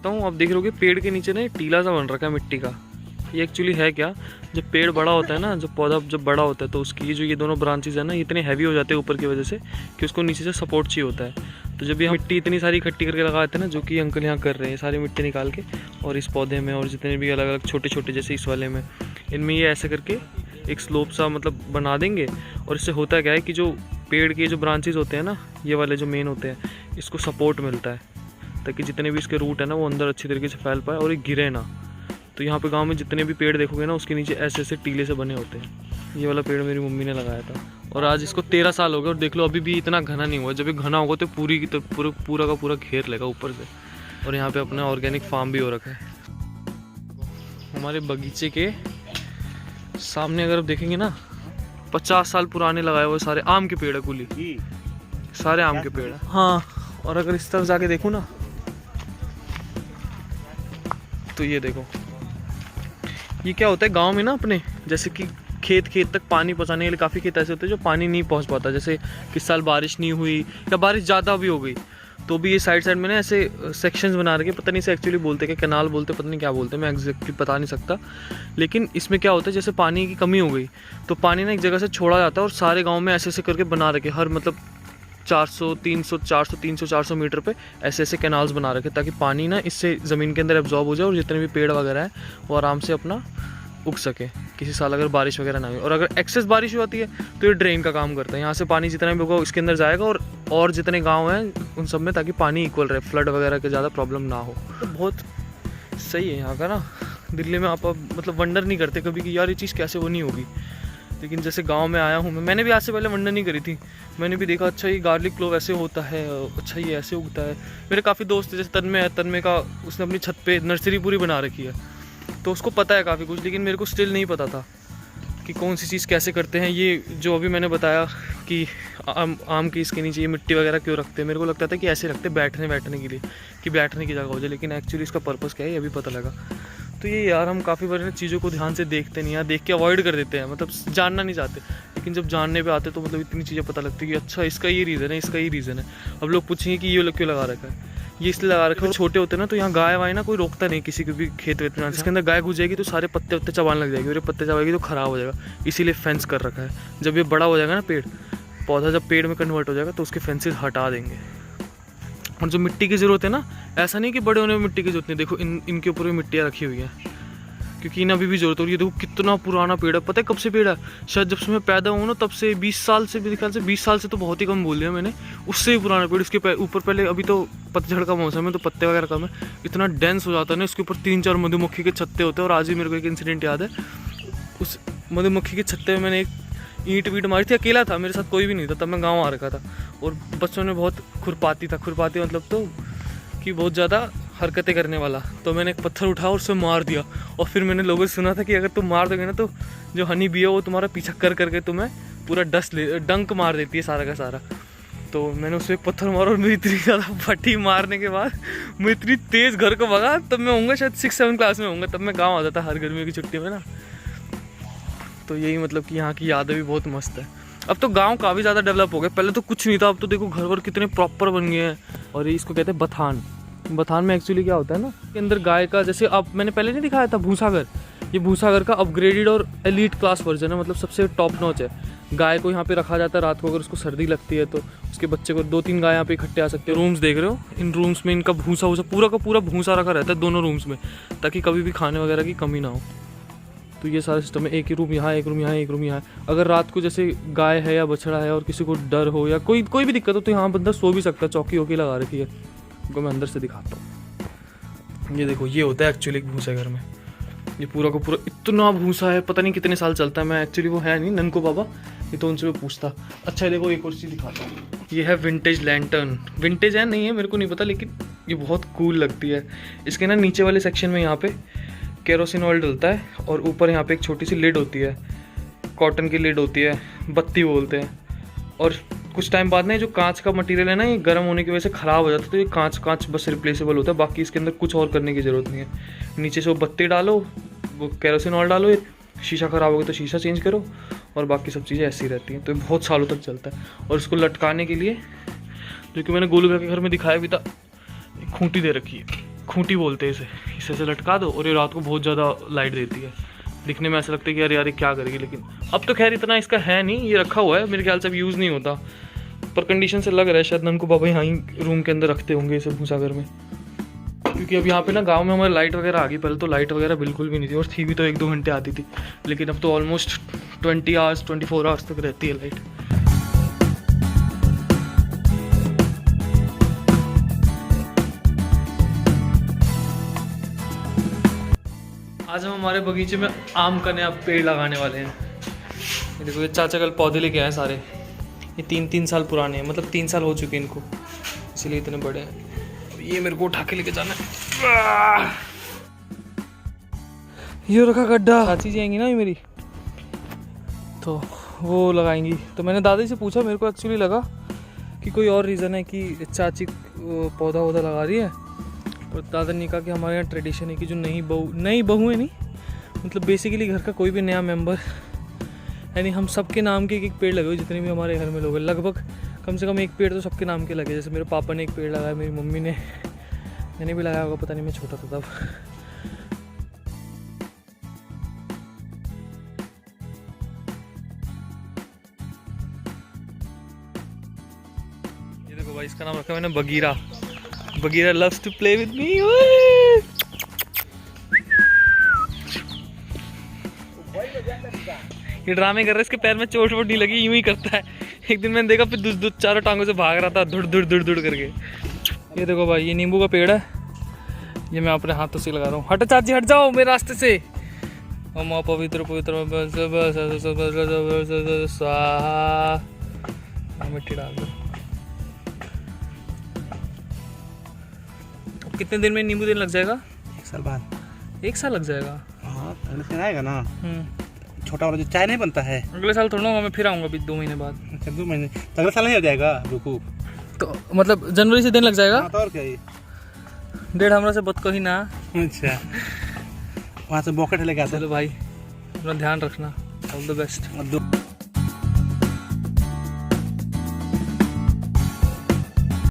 सकता हूँ। आप देख रहे होगे पेड़ के नीचे ना एक टीला सा बन रखा है मिट्टी का। ये एक्चुअली है क्या, जब पेड़ बड़ा होता है ना, जब पौधा जब बड़ा होता है तो उसकी जो ये दोनों ब्रांचेज है ना, इतने हैवी हो जाते हैं ऊपर की वजह से कि उसको नीचे से सपोर्ट चाहिए होता है। तो जब ये मिट्टी इतनी सारी इकट्ठी करके लगाते हैं ना, जो कि अंकल यहाँ कर रहे हैं, सारी मिट्टी निकाल के, और इस पौधे में और जितने भी अलग अलग छोटे छोटे जैसे इस वाले में, इनमें ये ऐसे करके एक स्लोप सा मतलब बना देंगे। और इससे होता क्या है कि जो पेड़ के जो ब्रांचेज होते हैं ना, ये वाले जो मेन होते हैं, इसको सपोर्ट मिलता है ताकि जितने भी इसके रूट है ना वो अंदर अच्छी तरीके से फैल पाए और ये गिरे ना। तो यहाँ पे गांव में जितने भी पेड़ देखोगे ना, उसके नीचे ऐसे ऐसे टीले से बने होते हैं। ये वाला पेड़ मेरी मम्मी ने लगाया था और आज इसको 13 साल हो गए और देख लो अभी भी इतना घना नहीं हुआ। जब ये घना होगा तो पूरा का पूरा घेर लेगा ऊपर से। और यहाँ पे अपना ऑर्गेनिक फार्म भी हो रखा है। हमारे बगीचे के सामने अगर आप देखेंगे ना, 50 साल पुराने लगाए हुए सारे आम के पेड़ है, कुली सारे आम के पेड़ है। हाँ, और अगर इस तरफ जाके देखूँ ना तो ये देखो, ये क्या होता है गांव में ना अपने, जैसे कि खेत तक पानी पहुंचाने के लिए काफ़ी खेत ऐसे होते हैं जो पानी नहीं पहुंच पाता। जैसे किस साल बारिश नहीं हुई या बारिश ज़्यादा भी हो गई तो भी ये साइड में ना ऐसे सेक्शंस बना रखे, पता नहीं से एक्चुअली बोलते क्या, कैनाल बोलते, पता नहीं क्या बोलते, मैं एग्जैक्टली बता नहीं सकता। लेकिन इसमें क्या होता है, जैसे पानी की कमी हो गई तो पानी ना एक जगह से छोड़ा जाता है और सारे गाँव में ऐसे ऐसे करके बना रखे, हर मतलब 400 मीटर पे ऐसे ऐसे कैनाल्स बना रखे ताकि पानी ना इससे ज़मीन के अंदर एब्जॉर्ब हो जाए और जितने भी पेड़ वगैरह है वो आराम से अपना उग सके किसी साल अगर बारिश वगैरह ना हुई। और अगर एक्सेस बारिश हो जाती है तो ये ड्रेन का काम करता है, यहाँ से पानी जितना भी होगा इसके अंदर जाएगा और जितने गांव हैं उन सब में, ताकि पानी इक्वल रहे, फ्लड वगैरह के ज़्यादा प्रॉब्लम ना हो। तो बहुत सही है यहाँ का ना। दिल्ली में आप मतलब वंडर नहीं करते कभी कि यार ये चीज़ कैसे वो नहीं होगी, लेकिन जैसे गांव में आया हूँ मैंने भी आज से पहले वंडर नहीं करी थी। मैंने भी देखा अच्छा ये गार्लिक क्लोव ऐसे होता है, अच्छा ये ऐसे उगता है। मेरे काफ़ी दोस्त जैसे तन्मय का उसने अपनी छत पे नर्सरी पूरी बना रखी है तो उसको पता है काफ़ी कुछ, लेकिन मेरे को स्टिल नहीं पता था कि कौन सी चीज़ कैसे करते हैं। ये जो अभी मैंने बताया कि आम की इसके नीचे ये मिट्टी वगैरह क्यों रखते हैं, मेरे को लगता था कि ऐसे रखते बैठने के लिए कि बैठने की जगह हो जाए, लेकिन एक्चुअली इसका पर्पज़ क्या है ये अभी पता लगा। तो ये यार हम काफ़ी बार चीज़ों को ध्यान से देखते नहीं, यार देख के अवॉइड कर देते हैं, मतलब जानना नहीं चाहते, लेकिन जब जानने पे आते तो मतलब इतनी चीज़ें पता लगती है कि अच्छा इसका ये रीज़न है, इसका ये रीज़न है। अब लोग पूछेंगे कि ये क्यों लगा रखा है, ये इसलिए लगा रखा है, छोटे होते हैं ना तो यहाँ गाय वाय ना कोई रोकता नहीं किसी को भी खेत वेत में। इसके अंदर गाय घुस जाएगी तो सारे पत्ते वत्ते चबाने लग जाएगी और ये पत्ते चबाएगी तो ख़राब हो जाएगा, इसीलिए फेंस कर रखा है। जब ये बड़ा हो जाएगा ना पौधा जब पेड़ में कन्वर्ट हो जाएगा तो उसके फेंसेस हटा देंगे। और जो मिट्टी की ज़रूरत है ना, ऐसा नहीं कि बड़े होने में मिट्टी की ज़रूरत नहीं, देखो इनके ऊपर भी मिट्टियाँ रखी हुई हैं क्योंकि इन्हें अभी भी जरूरत हो रही है। देखो कितना पुराना पेड़ है, पता है कब से पेड़ है, शायद जब से मैं पैदा हुआ ना तब से 20 साल से, मेरे ख्याल से 20 साल से तो बहुत ही कम बोल दिया मैंने, उससे भी पुराना पेड़। इसके ऊपर पहले अभी तो पतझड़ का मौसम है तो पत्ते वगैरह कम है, इतना डेंस हो जाता है ना, इसके ऊपर 3-4 मधुमक्खी के छत्ते होते हैं। और आज भी मेरे को एक इंसिडेंट याद है, उस मधुमक्खी के छत्ते में मैंने एक ईंट वीट मारी थी, अकेला था, मेरे साथ कोई भी नहीं था, तब मैं गाँव आ रखा था और बच्चों ने बहुत खुरपाती मतलब तो कि बहुत ज़्यादा हरकतें करने वाला, तो मैंने एक पत्थर उठाया और उसे मार दिया। और फिर मैंने लोगों से सुना था कि अगर तुम मार दोगे ना तो जो हनी बी है वो तुम्हारा पीछा कर करके तुम्हें पूरा डंक मार देती है सारा का सारा। तो मैंने उससे एक पत्थर मारा और मेरी इतनी ज़्यादा फटी मारने के बाद मैं इतनी तेज़ घर को भगा, तब मैं होऊंगा शायद 6-7 क्लास में होऊंगा, तब मैं गाँव आ जाता हर गर्मियों की छुट्टी में ना। तो यही मतलब कि यहाँ की यादें भी बहुत मस्त है। अब तो गांव काफ़ी ज़्यादा डेवलप हो गए, पहले तो कुछ नहीं था, अब तो देखो घर वर कितने प्रॉपर बन गए हैं। और ये इसको कहते हैं बथान में एक्चुअली क्या होता है ना, के अंदर गाय का, जैसे अब मैंने पहले नहीं दिखाया था भूसाघर, ये भूसाघर का अपग्रेडेड और एलीट क्लास वर्जन है, मतलब सबसे टॉप नॉच है। गाय को यहाँ पे रखा जाता है, रात को अगर उसको सर्दी लगती है तो उसके बच्चे को 2-3 गाय यहाँ पे इकट्ठे आ सकते हैं। रूम्स देख रहे हो, इन रूम्स में इनका भूसा पूरा का पूरा भूसा रखा रहता है दोनों रूम्स में, ताकि कभी भी खाने वगैरह की कमी ना हो। तो ये सारा सिस्टम है, एक ही रूम यहाँ, एक रूम यहाँ, एक रूम यहाँ। अगर रात को जैसे गाय है या बछड़ा है और किसी को डर हो या कोई भी दिक्कत हो तो यहाँ बंदा सो भी सकता है, चौकी वौकी लगा रखी है। उनको मैं अंदर से दिखाता हूँ, ये देखो, ये होता है एक्चुअली एक भूसा घर में, ये पूरा का पूरा इतना भूसा है, पता नहीं कितने साल चलता है। मैं एक्चुअली वो है नहीं ननको बाबा, ये तो उनसे मैं पूछता। अच्छा देखो एक और चीज़ दिखाता हूँ, ये है विंटेज लैंटर्न। विंटेज है नहीं है मेरे को नहीं पता, लेकिन ये बहुत कूल लगती है। इसके ना नीचे वाले सेक्शन में यहाँ पे केरोसिन ऑयल डलता है और ऊपर यहाँ पे एक छोटी सी लिड होती है, कॉटन की लिड होती है, बत्ती बोलते हैं। और कुछ टाइम बाद ना जो कांच का मटेरियल है ना, ये गर्म होने की वजह से ख़राब हो जाता है, तो ये कांच बस रिप्लेसेबल होता है, बाकी इसके अंदर कुछ और करने की ज़रूरत नहीं है। नीचे से वो बत्ती डालो, वो केरोसिन ऑयल डालो, शीशा ख़राब हो गया तो शीशा चेंज करो, और बाकी सब चीज़ें ऐसी रहती हैं। तो बहुत सालों तक चलता है। और इसको लटकाने के लिए, जो कि मैंने गोलू भैया के घर में दिखाया भी था, एक खूंटी दे रखी है, खूंटी बोलते हैं इसे, इसे से लटका दो और ये रात को बहुत ज़्यादा लाइट देती है। दिखने में ऐसा लगता है कि यार ये क्या करेगी, लेकिन अब तो खैर इतना इसका है नहीं, ये रखा हुआ है मेरे ख्याल से अब यूज़ नहीं होता, पर कंडीशन से लग रहा है शायद ननको पापा यहाँ ही रूम के अंदर रखते होंगे इसे भूसागर में, क्योंकि अब यहाँ पे ना गांव में हमारे लाइट वगैरह आ गई। पहले तो लाइट वगैरह बिल्कुल भी नहीं थी, और थी भी तो 1-2 घंटे आती थी, लेकिन अब तो ऑलमोस्ट 20 आवर्स 24 आवर्स तक रहती है लाइट। आज हम हमारे बगीचे में आम का नया पेड़ लगाने वाले हैं। ये देखो, ये चाचा कल पौधे लेके आए सारे, ये 3-3 साल पुराने हैं, मतलब 3 साल हो चुके हैं इनको, इसीलिए इतने बड़े हैं। ये मेरे को उठा के लेके जाना है। ये रखा गड्ढा, चाची जाएंगी ना ये मेरी, तो वो लगाएंगी। तो मैंने दादी से पूछा, मेरे को एक्चुअली लगा कि कोई और रीज़न है कि चाची पौधा वौधा लगा रही है, और दादा ने कहा कि हमारे यहाँ ट्रेडिशन है कि जो नई बहुएं नहीं, मतलब बेसिकली घर का कोई भी नया मेंबर, यानी हम सबके नाम के एक पेड़ लगे हुए, जितने भी हमारे घर में लोग हैं लगभग कम से कम एक पेड़ तो सबके नाम के लगे। जैसे मेरे पापा ने एक पेड़ लगाया, मेरी मम्मी ने, मैंने भी लगाया होगा, पता नहीं मैं छोटा था तब। ये देखो भाई, इसका नाम रखा मैंने Bagheera. Bagheera loves to play with me. ये ड्रामे कर रहा है, इसके पैर में चोट वोट नहीं लगी, यूं ही करता है। एक दिन मैंने देखा फिर चारों टांगों से भाग रहा था, धुड़ धुड़ धुड़ धुड़ करके। ये देखो भाई, ये नींबू का पेड़ है, ये मैं अपने हाथों से लगा रहा हूँ। हटो चाची, हट जाओ मेरे रास्ते से। ओम पवित्र पवित्र स्वाहा। मिट्टी डाल दो। कितने दिन में नींबू देने लग जाएगा? 1 साल बाद। 1 साल लग जाएगा? हाँ, अगले साल आएगा ना। छोटा वाला जो चाय नहीं बनता है, अगले साल थोड़ा होगा, मैं फिर आऊँगा अभी 2 महीने बाद। अच्छा 2 महीने, तो अगले साल नहीं हो जाएगा? रुको, तो मतलब जनवरी से देने लग जाएगा? हाँ, तो और क्या ये 1.5 हमरा से बत कही ना। अच्छा, वहाँ से बॉकेट लेके आता। चलो भाई, अपना ध्यान रखना, ऑल द बेस्ट।